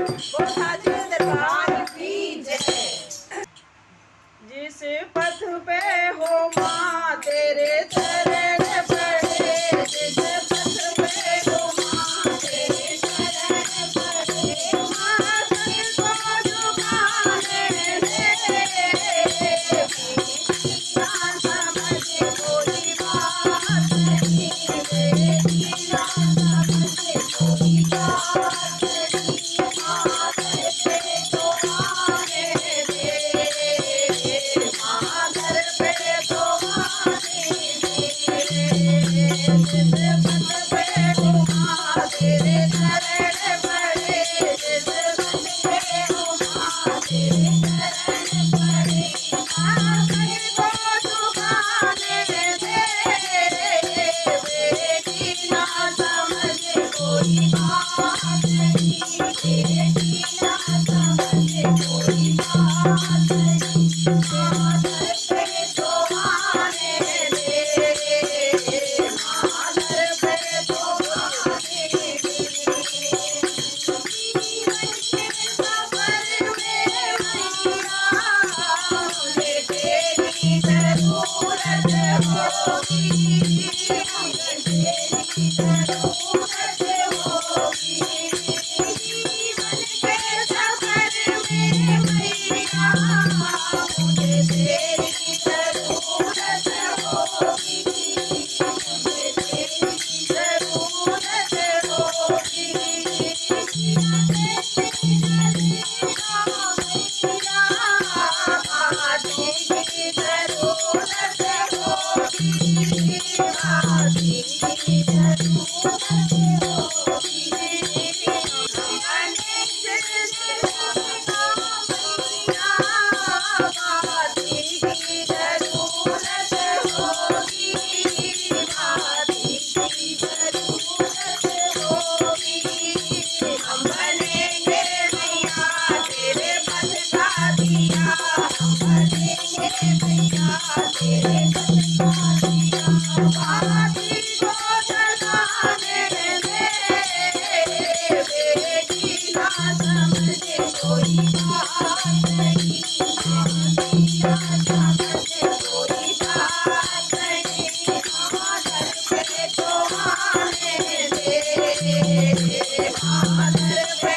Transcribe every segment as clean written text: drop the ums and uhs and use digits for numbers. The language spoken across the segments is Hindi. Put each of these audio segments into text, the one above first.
साचे दरबार की जय। जिस पथ पे हो माँ तेरे चरण पड़े, जिस पथ पे हो माँ तेरे चरण पड़े, माँ सबको दुखाने दे, ना समझे कोई बात नहीं, बेटी ना समझे कोई बात नहीं, माँ घर पे तो आने दे, माँ घर पे तो आने दे, जिस पथ पे हो माँ तेरे चरण पड़े, जिस पथ पे हो माँ तेरे चरण पड़े, माँ सबको दुखाने दे, बेटी ना समझे कोई बात नहीं, बेटी ना समझे कोई बात नहीं, माँ घर पे तो आने दे, माँ घर पे तो आने दे। जीवन के सफर में मैया मुझे तेरी जरूरत होगी, अगर तेरी जरूरत होगी, जीवन के सफर में मैया मुझे तेरी जरूरत होगी, मुझे तेरी जरूरत होगी, हम बनेंगे मैया तेरे पथ का दिया, हम बनेंगे मैया तेरे पथ का दिया, बाती को जलाने दे, बेटी ना समझे कोई बात नहीं, बेटी ना समझे कोई बात नहीं, माँ घर पे तो आने दे, माँ घर पे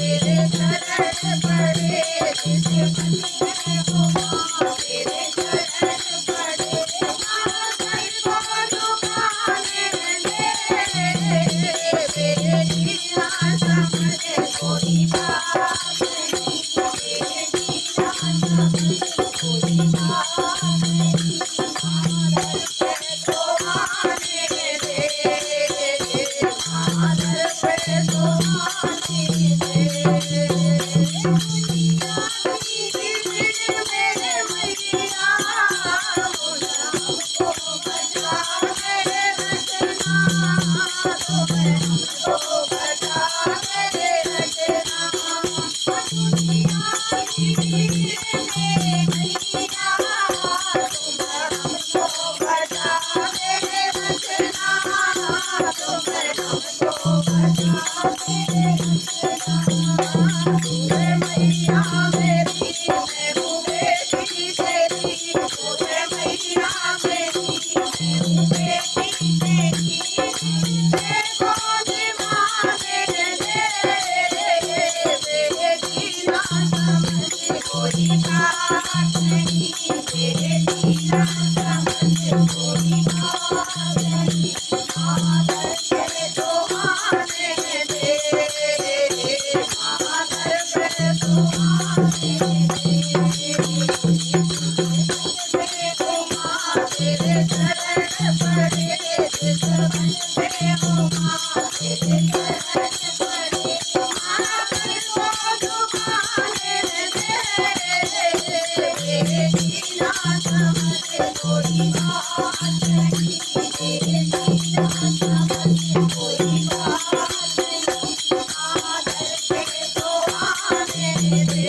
तेरे चरण पड़े जिसे बंदे हो माँ तेरे चरण पड़े माँ सबको दुखाने दे तेरे जीना समझे कोई बात नहीं तेरे जीना समझे कोई बात नहीं मादर पे तो आने दे मादर पे तो आने दे दुनिया की भीड़ में मैया मुझे हमको बचा के रखना तुम्हें हमको बचा के रखना दुनिया की भीड़ में मैया तुम्हें हमको बचा के रखना तुम्हें हमको बचा के रखना तुझे मैया मेरी मैं हूँ बेटी तेरी तुझे मैया मेरी मैं हूँ बेटी तेरी मुझे गोद माने दे तेरे जीना समझ कोई बात नहीं तेरे जीना समझ कोई बात नहीं मादर पे तो आने दे मादर पे तो आने दे हो माँ तेरे चरण पड़े जिस बंदे हो माँ तेरे चरण पड़े माँ सबको दुखाने दे तेरे जीना समझ कोई बात नहीं तेरे जीना समझ कोई बात नहीं मादर पे तो आने दे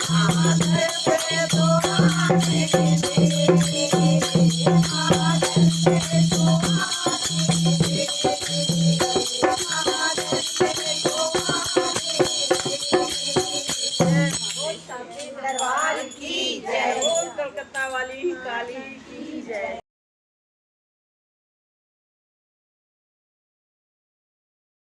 मादर पे तो आने दे मादर पे तो आने दे मादर पे तो आने दे दरबार की जय। बोल कलकत्ता वाली काली की जय।